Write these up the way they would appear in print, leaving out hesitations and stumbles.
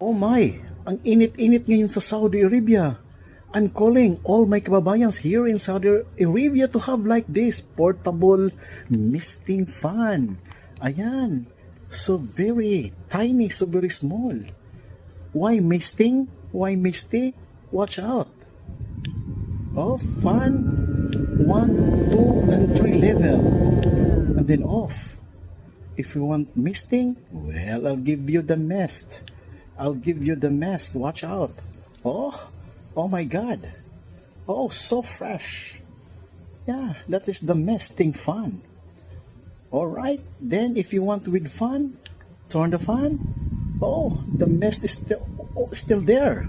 Oh my, ang init-init ngayon sa Saudi Arabia. I'm calling all my kababayans here in Saudi Arabia to have like this portable misting fan. Ayan, so very tiny, so very small. Why misting? Why misty? Watch out. Oh, fan 1, 2, and 3 level. And then off. If you want misting, well, I'll give you the mist. I'll give you the mist. Watch out. Oh, oh my God. Oh, so fresh. Yeah, that is the misting fan. All right. Then, if you want with fun, turn the fan. Oh, the mist is still there.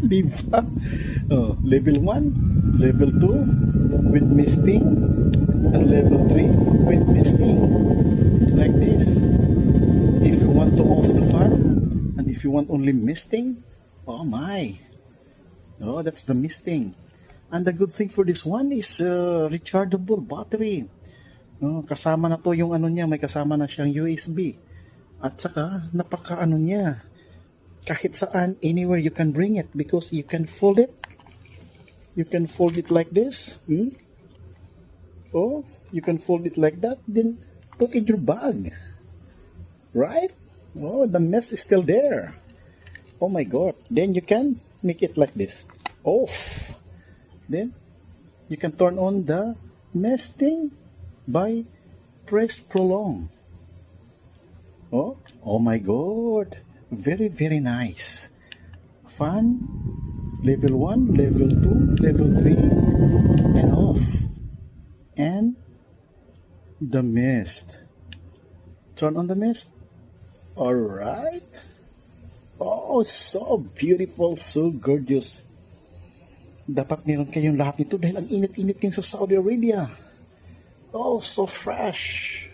Di ba? Oh, level 1, level 2 with misting, and level 3 with misting. Like this. If you want to off the fan, and if you want only misting, oh my. Oh, that's the misting. And the good thing for this one is rechargeable battery. No, kasama na to yung ano niya, may kasama na siyang USB. At saka, napaka ano niya, kahit saan, anywhere you can bring it because you can fold it. You can fold it like this. Oh, you can fold it like that, then put in your bag. Right? Oh, the mess is still there. Oh my God. Then you can make it like this. Off. Then you can turn on the nesting by press prolong. Oh, oh my God. Very, very nice. Fan, level 1, level 2, level 3, and off. And the mist. Turn on the mist. All right. Oh, so beautiful, so gorgeous. Dapat meron kayong lahat nito dahil ang init-init din sa Saudi Arabia. Oh, so fresh.